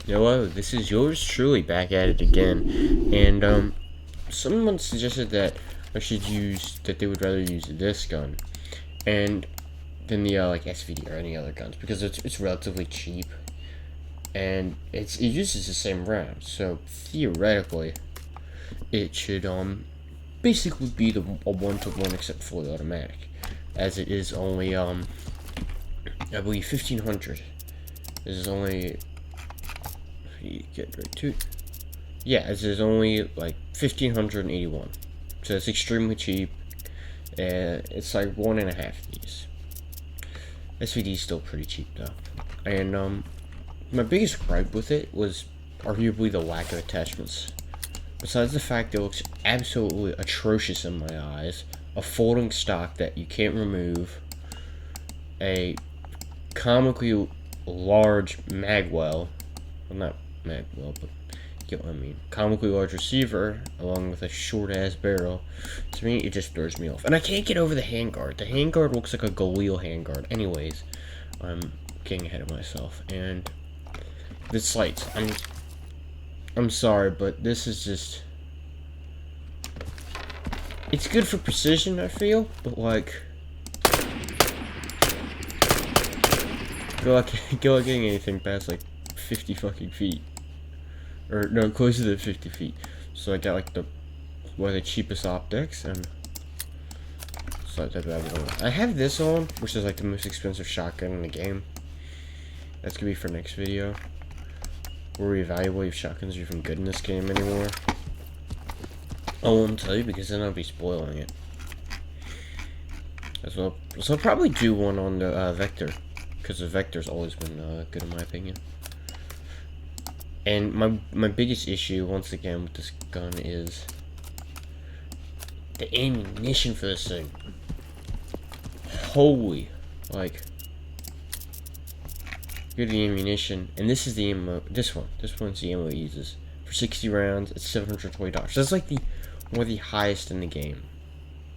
Hello, this is yours truly back at it again, and someone suggested that they would rather use this gun, and than the like SVT or any other guns because it's relatively cheap, and it uses the same round, so theoretically, it should basically be a 1-to-1 except fully automatic, as it is only I believe 1500. This is only. Get right to it. Yeah, as is only like 1581, so it's extremely cheap. It's like 1.5 of these. SVD is still pretty cheap though, and my biggest gripe with it was arguably the lack of attachments. Besides the fact it looks absolutely atrocious in my eyes, a folding stock that you can't remove, a comically large magwell, well not magwell, but you get what I mean, comically large receiver, along with a short ass barrel. To me, it just throws me off. And I can't get over the handguard. The handguard looks like a Galil handguard. Anyways, I'm getting ahead of myself. And the sights, I'm sorry, but this is just, it's good for precision, I feel, but like, good luck getting anything past like 50 fucking feet, or no, closer to 50 feet. So I got like one of the cheapest optics, and so I have this on, which is like the most expensive shotgun in the game. That's gonna be for next video, where we evaluate if shotguns are even good in this game anymore. I won't tell you because then I'll be spoiling it. As well, so I'll probably do one on the Vector, because the Vector's always been good in my opinion. And my biggest issue, once again, with this gun is the ammunition for this thing. Holy, like, here's the ammunition, and this is the ammo. This one's the ammo it uses for 60 rounds. It's $720. That's like one of the highest in the game.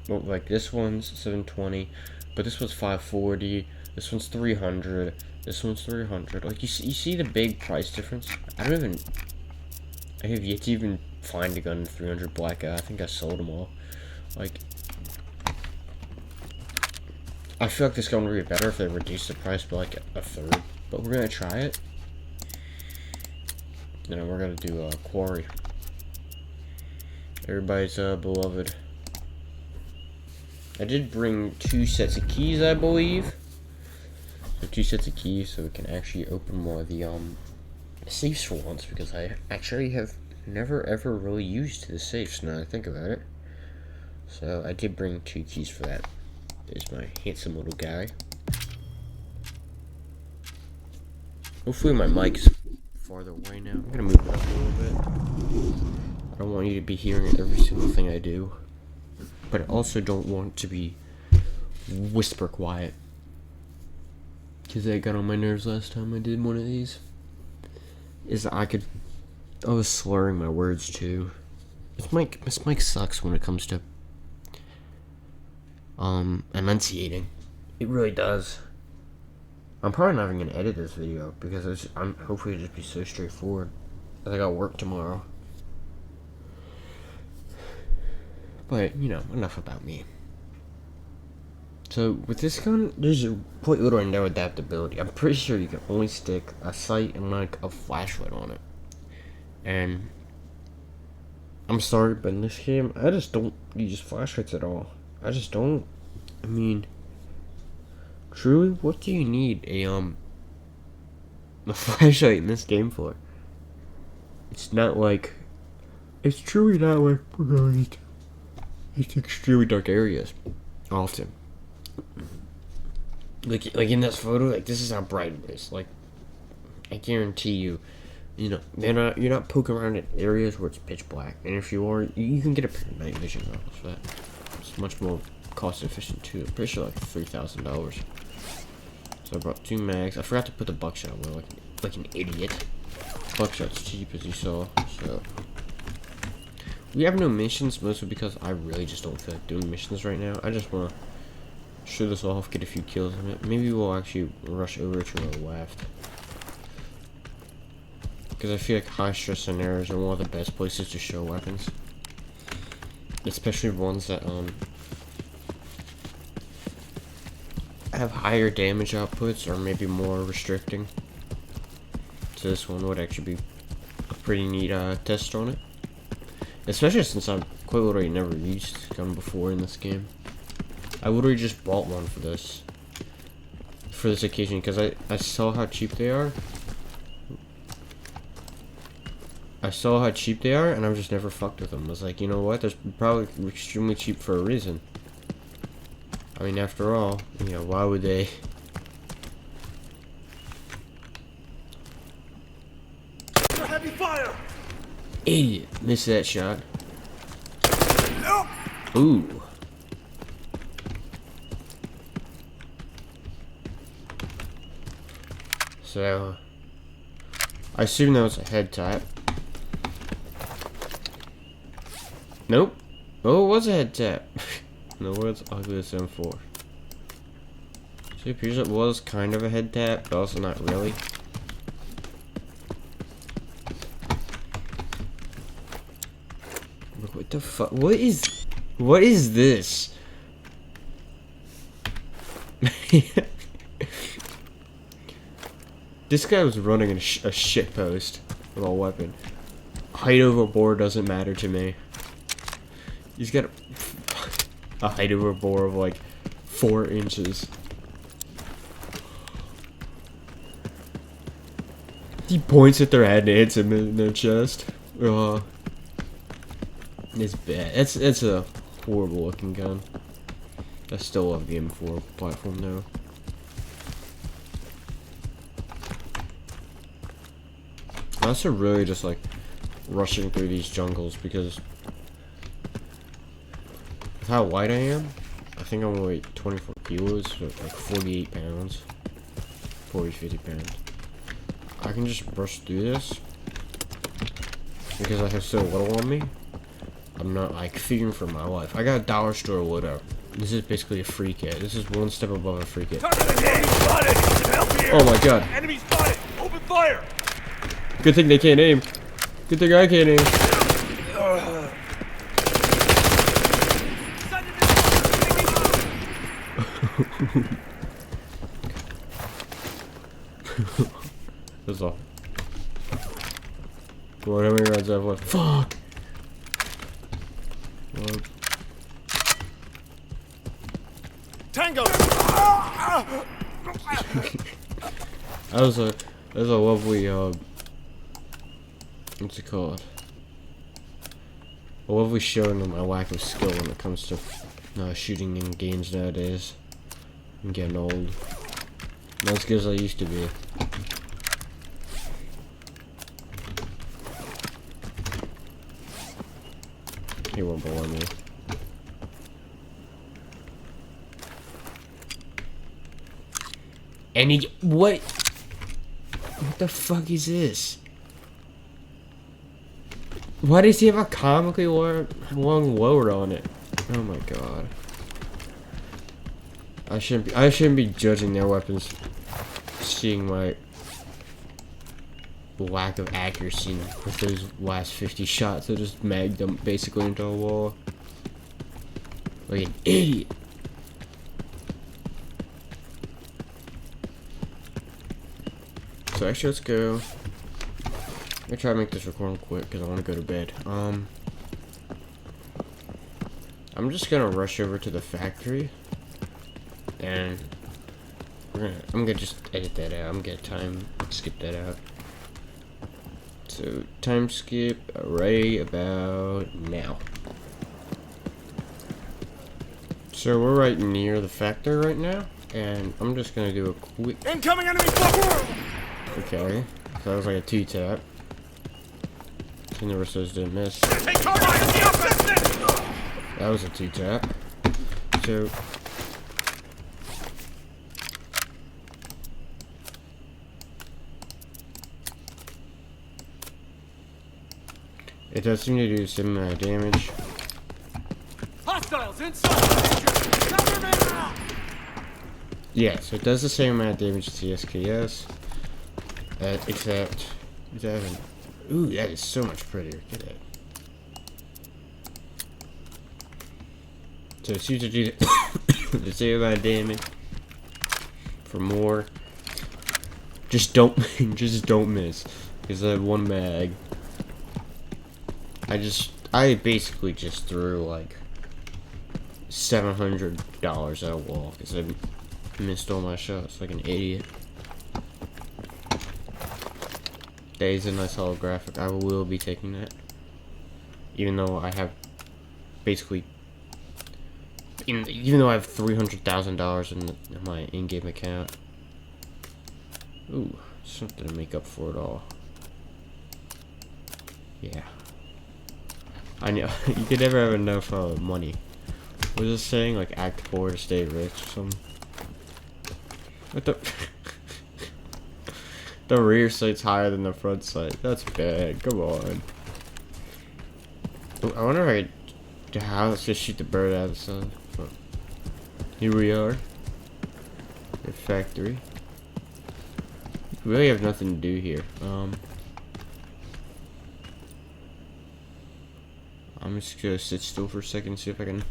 Well, like this one's 720, but this one's 540. This one's 300. This one's 300. Like, you see the big price difference? I have yet to even find a gun in 300 black. I think I sold them all. Like, I feel like this gun would be better if they reduced the price by like a third. But we're gonna try it. Then we're gonna do a quarry. Everybody's beloved. I did bring 2 sets of keys, I believe. So 2 sets of keys, so we can actually open one of the safes for once, because I actually have never ever really used the safes now that I think about it. So I did bring 2 keys for that. There's my handsome little guy. Hopefully my mic's farther away now. I'm gonna move it up a little bit. I don't want you to be hearing every single thing I do, but I also don't want to be whisper quiet, because that got on my nerves last time I did one of these. I was slurring my words too. This mic sucks when it comes to enunciating. It really does. I'm probably not even gonna edit this video because I'm hopefully it'll just be so straightforward. I got work tomorrow. But, you know, enough about me. So, with this gun, there's quite little or no adaptability. I'm pretty sure you can only stick a sight and, like, a flashlight on it. And, I'm sorry, but in this game, I just don't use flashlights at all. I just don't. I mean, truly, what do you need a flashlight in this game for? It's truly not like we're going to. It's extremely dark areas, often. Like in this photo, like this is how bright it is. Like, I guarantee you, you know, you're not poking around in areas where it's pitch black. And if you are, you can get a pair of night vision goggles for that. It's much more cost efficient too. I'm pretty sure like $3,000. So I brought 2 mags. I forgot to put the buckshot away, like an idiot. Buckshot's cheap, as you saw. So. We have no missions, mostly because I really just don't feel like doing missions right now. I just want to show this off, get a few kills in it. Maybe we'll actually rush over to our left. because I feel like high stress scenarios are one of the best places to show weapons, especially ones that have higher damage outputs or maybe more restricting. So this one would actually be a pretty neat test on it, especially since I've quite literally never used this gun before in this game. I literally just bought one for this occasion because I saw how cheap they are. And I've just never fucked with them. I was like, you know what? They're probably extremely cheap for a reason. I mean, after all, you know, why would they? Heavy fire! Idiot! Missed that shot. Ooh. So, I assume that was a head tap. Nope. Oh, it was a head tap. No words ugliest M4. So it appears it was kind of a head tap, but also not really. What the fuck? What is this? This guy was running in a shit post with a weapon. Height over bore doesn't matter to me. He's got a height over bore of like 4 inches. He points at their head and hits him in their chest. It's bad. It's a horrible looking gun. I still love the M4 platform though. I also really just like rushing through these jungles because with how light I am, I think I'm only 24 kilos, so like 48 pounds. 50 pounds. I can just rush through this because I have so little on me. I'm not like fearing for my life. I got a dollar store loadout. This is basically a free kit. This is one step above a free kit. Oh my god. Enemy spotted! Open fire! Good thing they can't aim. Good thing I can't aim. That's all. What, how many rounds I have left? Fuck! What? Tango! That was a lovely what's it called? A lovely showing of my lack of skill when it comes to shooting in games nowadays. I'm getting old. Not as good as I used to be. He won't below me. And he what? What the fuck is this? Why does he have a comically long load on it? Oh my god. I shouldn't be judging their weapons, seeing my lack of accuracy with those last 50 shots. I just magged them basically into a wall. Like an idiot. So actually, let's go. I'm gonna try to make this recording quick because I want to go to bed. I'm just gonna rush over to the factory, and I'm gonna just edit that out. I'm gonna skip that out. So time skip right about now. So we're right near the factory right now, and I'm just gonna do a quick. Incoming enemy fire! Okay, so that was like a 2-tap. And the rest of those didn't miss. Take target! That was a 2-tap. So it does seem to do some damage. Hostiles inside! Cover me! Yeah, so it does the same amount of damage as the SKS, except Is that even... Ooh, that is so much prettier. Get it. So it's used to do the same amount of damage for more. Just don't miss. Because I have one mag. I basically just threw like $700 at a wall because I missed all my shots like an idiot. That is a nice holographic. I will be taking that. Even though I have basically, even though I have $300,000 in my in-game account. Ooh, something to make up for it all. Yeah. I know, you could never have enough money. What is this saying? Like, act poor to stay rich or something? What the? The rear sight's higher than the front sight. That's bad. Come on. I wonder if I could... How let's just shoot the bird out of the sun. But here we are. The factory. We really have nothing to do here. I'm just gonna sit still for a second and see if I can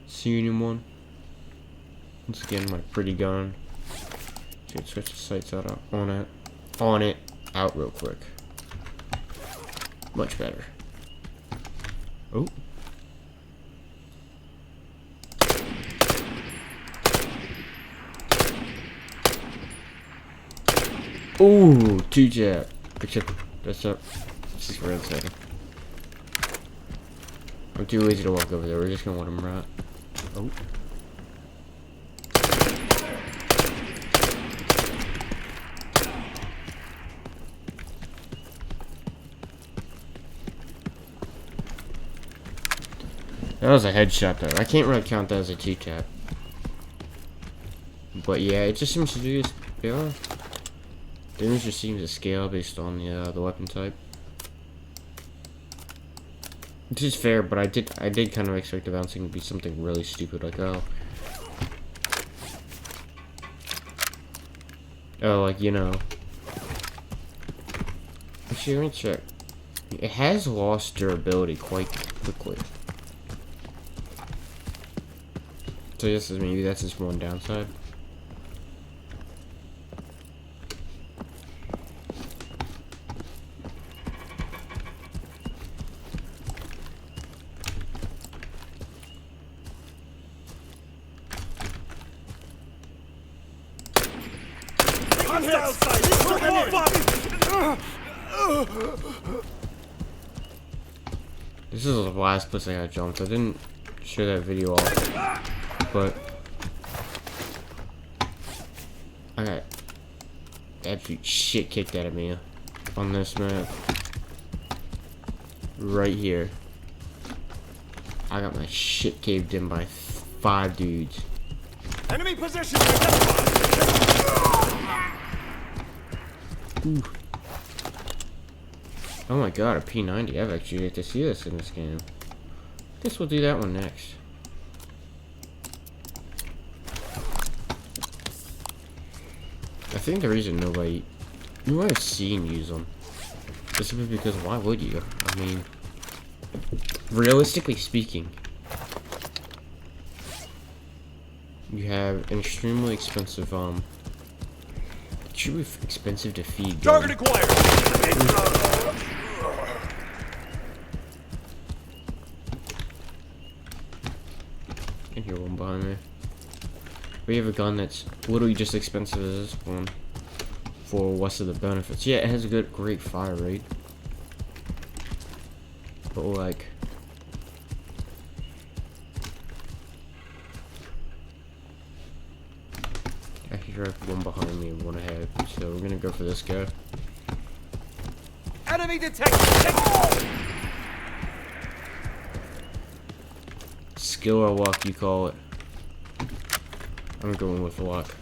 see anyone. Once again, my pretty gun. So let's switch the sights out on it, out real quick. Much better. Oh. Ooh, two jab. Except that's up. Just for a second. I'm too lazy to walk over there. We're just gonna let him rot. Oh. That was a headshot though. I can't really count that as a two-tap. But yeah, it just seems to do this. Yeah. Damage just seems to scale based on the weapon type. Which is fair, but I did kind of expect the bouncing to be something really stupid, like like, you know. Actually, let me check. It has lost durability quite quickly. So yes, maybe that's just one downside. This is the last place I got jumped. I didn't show that video off, but I got absolute shit kicked out of me on this map. Right here. I got my shit caved in by 5 dudes. Enemy position. Ooh. Oh my god, a P90. I've actually yet to see this in this game. Guess we'll do that one next. I think the reason nobody... You might have seen use them. This would be because why would you? I mean... Realistically speaking... You have an extremely expensive, extremely expensive to feed gun. Target acquired. I can hear one behind me. We have a gun that's literally just expensive as this one for what's of the benefits. Yeah, it has a great fire rate, but like, I hear one behind me and one ahead, so we're gonna go for this guy. Enemy detected. Skill or luck, you call it. I'm going with luck.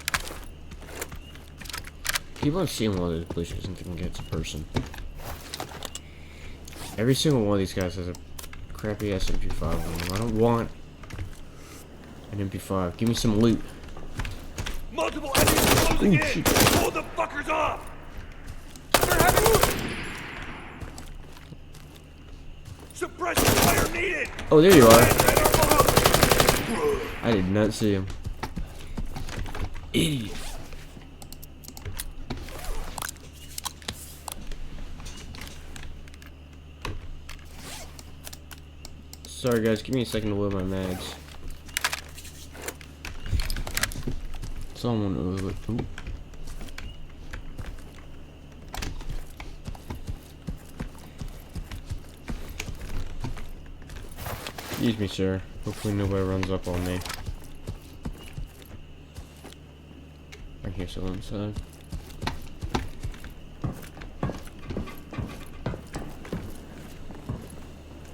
People have seen one of those bleachers and thinking it's a person. Every single one of these guys has a crappy ass MP5 on them. I don't want an MP5. Give me some loot. Multiple enemies closing in. Shit. Hold the fuckers off. They're having Suppressing fire needed! Oh, there you are. I did not see him. Idiot. Sorry guys, give me a second to load my mags. Someone over. Ooh. Excuse me, sir. Hopefully nobody runs up on me. I hear someone inside.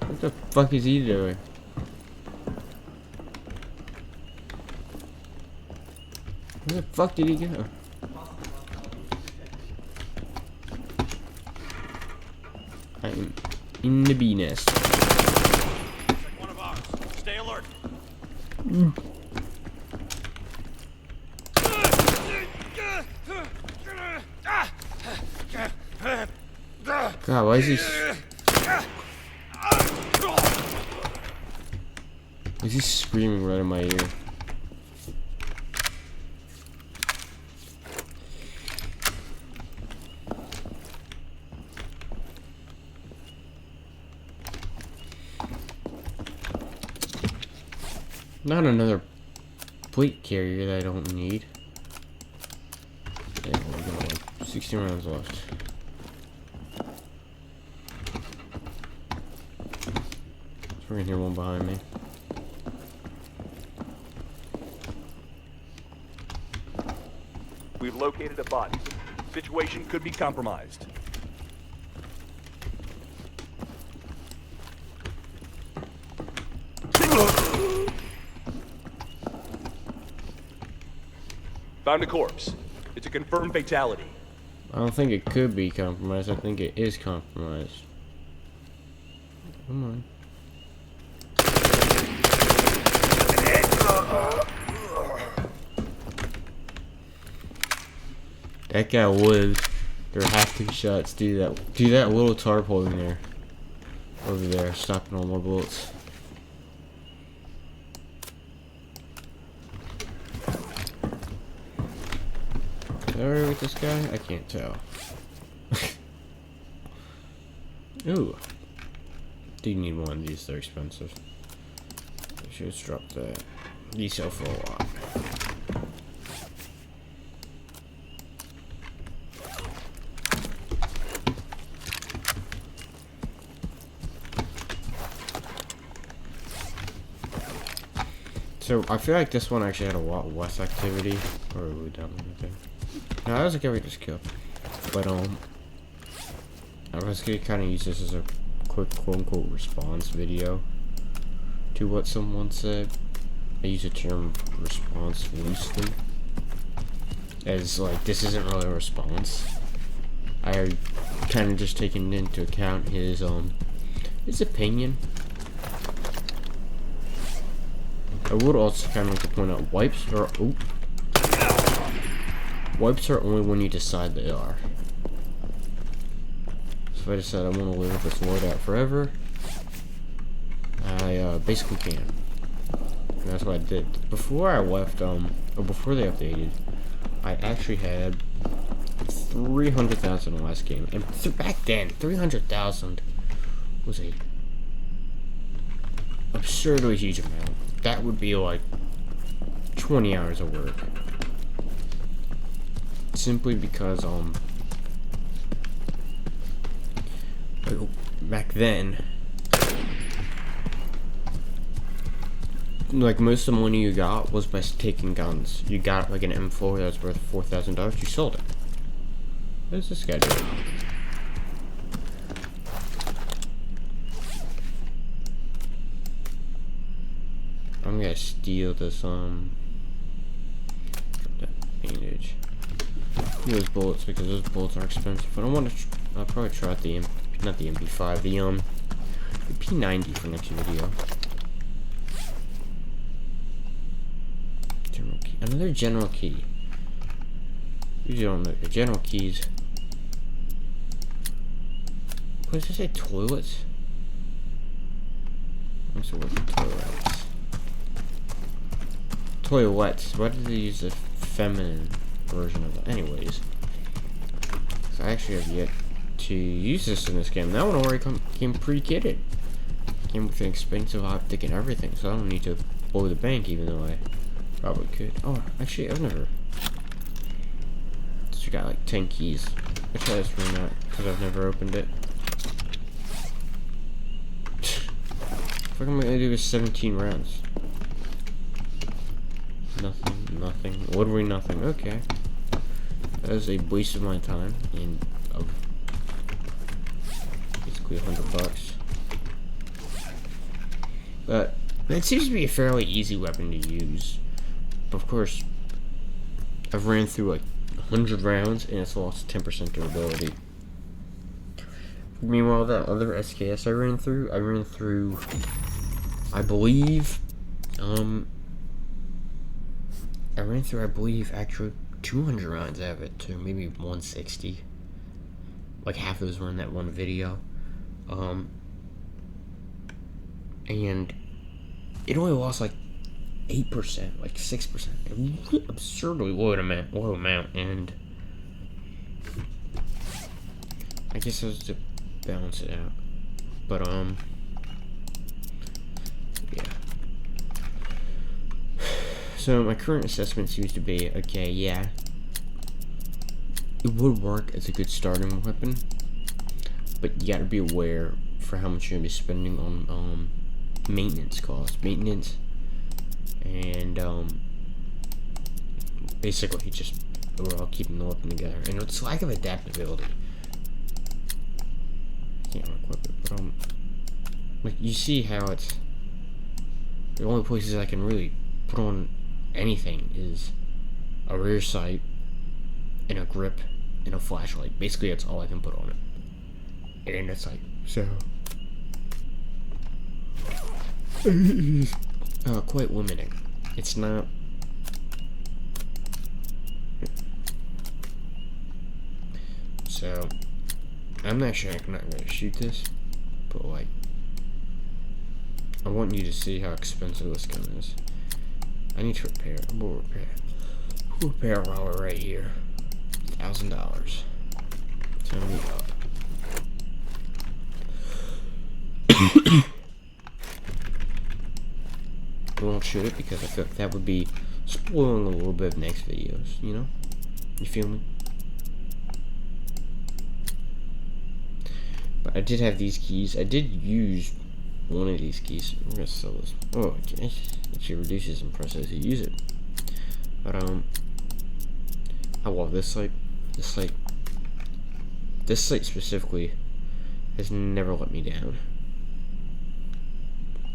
What the fuck is he doing? Where the fuck did he go? I'm in the bee nest. Like one of ours. Stay alert. God, why is he? Is he screaming right in my ear? Not another plate carrier that I don't need. Yeah, we got like 60 rounds left. So we're gonna hear one behind me. We've located a body. Situation could be compromised. Found a corpse. It's a confirmed fatality. I don't think it could be compromised. I think it is compromised. Come on. That guy lived. There were half 2 shots. Do that little tarp in there. Over there, stopping all more bullets. Alright with this guy? I can't tell. Ooh. Do need one of these, they're expensive. I should have dropped that. These sell for a lot. So I feel like this one actually had a lot less activity. Or we done anything. No, that was a good just kill. But I was gonna kinda use this as a quick quote unquote response video to what someone said. I use the term response loosely. As like this isn't really a response. I kinda just taken into account his opinion. I would also kind of like to point out wipes are only when you decide they are. So if I decide I want to live with this loadout forever, I basically can. And that's what I did. Before I left, or before they updated, I actually had 300,000 in the last game, and back then 300,000 was a absurdly huge amount. That would be like 20 hours of work. Simply because, back then, like most of the money you got was by taking guns. You got like an M4 that was worth $4,000, you sold it. What is this guy doing? I'm gonna steal this, bandage. Those bullets, because those bullets are expensive. But I want to, I'll probably try out the, not the MP5, the P90 for next video. General key, another general key. Usually don't know, the general keys. What does it say, toilets? What's the word for toilets? Toilets. Why did they use the feminine version of it? Anyways. So I actually have yet to use this in this game. That one already came pre-kitted. Came with an expensive optic and everything, so I don't need to blow the bank, even though I probably could. Oh, actually, I've never. So you got like 10 keys. I try this one out because I've never opened it. What am I gonna do with 17 rounds? Nothing. Literally nothing. Okay. That was a waste of my time and of basically $100. But it seems to be a fairly easy weapon to use. But of course, I've ran through like 100 rounds and it's lost 10% durability. Meanwhile, that other SKS I ran through, I believe, actually 200 rounds out of it to maybe 160. Like half of those were in that one video. And it only lost like 8%, like 6%. A really absurdly low amount, and I guess it was to balance it out. But yeah. So my current assessment seems to be, okay, yeah, it would work as a good starting weapon, but you gotta be aware for how much you're gonna be spending on maintenance costs, and basically just overall keeping the weapon together, and its lack of adaptability. Can't equip it, but like you see how it's the only places I can really put on anything is a rear sight and a grip and a flashlight. Basically, that's all I can put on it, and it's like so. Quite limiting. It's not. So, I'm actually not gonna shoot this, but like, I want you to see how expensive this gun is. I need to repair. We'll repair while we're right here. $1,000. Turn me up. I won't shoot it because I feel like that would be spoiling a little bit of next videos, you know? You feel me? But I did have these keys. I did use one of these keys. I'm gonna sell this. Oh, it actually reduces in price as you use it. But I love this site. This site specifically has never let me down.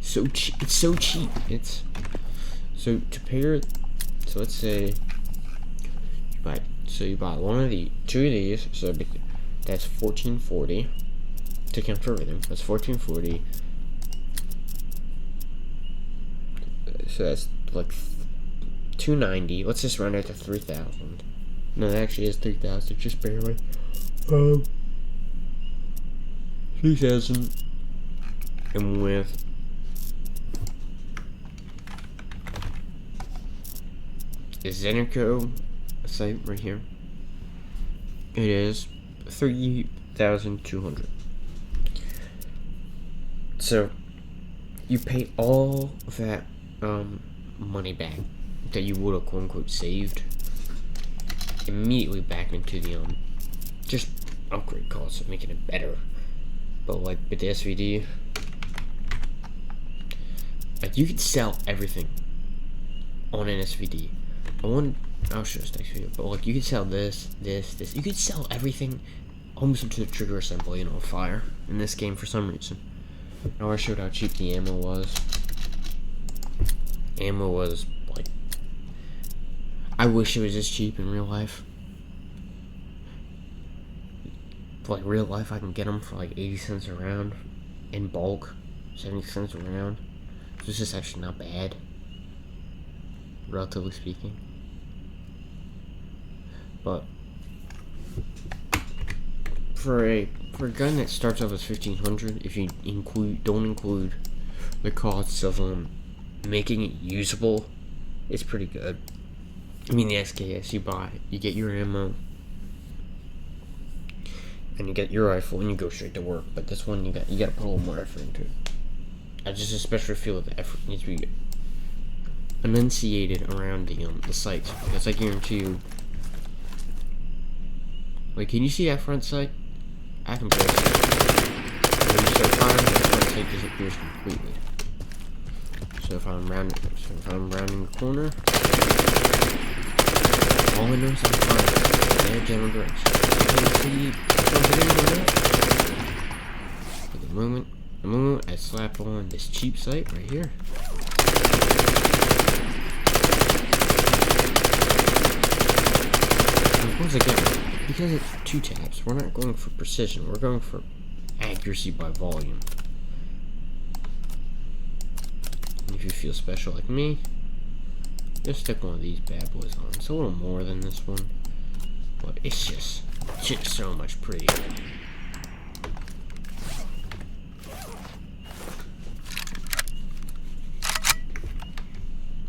So cheap. It's so cheap. It's so to pair. So let's say you buy two of these. So that's $14.40 to count for everything. That's $14.40. So that's like $290. Let's just round it to 3,000. No, that actually is 3,000. Just barely. 3,000. And with is Zenco site right here. It is 3,200. So you pay all of that money back that you would have quote unquote saved immediately back into the just upgrade costs of making it better. But like with the SVD, like you could sell everything on an SVD. I'll show this next video, but like you could sell this. You could sell everything almost up to the trigger assembly and on fire in this game for some reason. Now I showed how cheap the ammo was. Ammo was like, I wish it was this cheap in real life. For like real life, I can get them for like 80 cents a round in bulk, 70 cents a round. So it's just actually not bad, relatively speaking. But for a gun that starts off as 1,500, if you don't include the costs of making it usable is pretty good. I mean, the SKS you buy, you get your ammo, and you get your rifle, and you go straight to work. But this one, you got to put a little more effort into it. I just especially feel that the effort needs to be enunciated around the sights, because I guarantee you. Like, can you see that front sight? I can barely see it. When you start firing, the front sight disappears completely. So if I'm rounding the corner, all I know is I'm firing in their general direction. I can see but the moment I slap on this cheap sight right here. And once again, because it's 2 taps, we're not going for precision, we're going for accuracy by volume. And if you feel special like me, just stick one of these bad boys on. It's a little more than this one, but it's just so much prettier.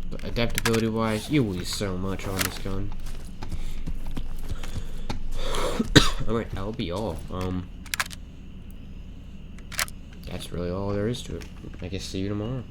But adaptability wise, you lose so much on this gun. Alright, that'll be all. That's really all there is to it. I guess see you tomorrow.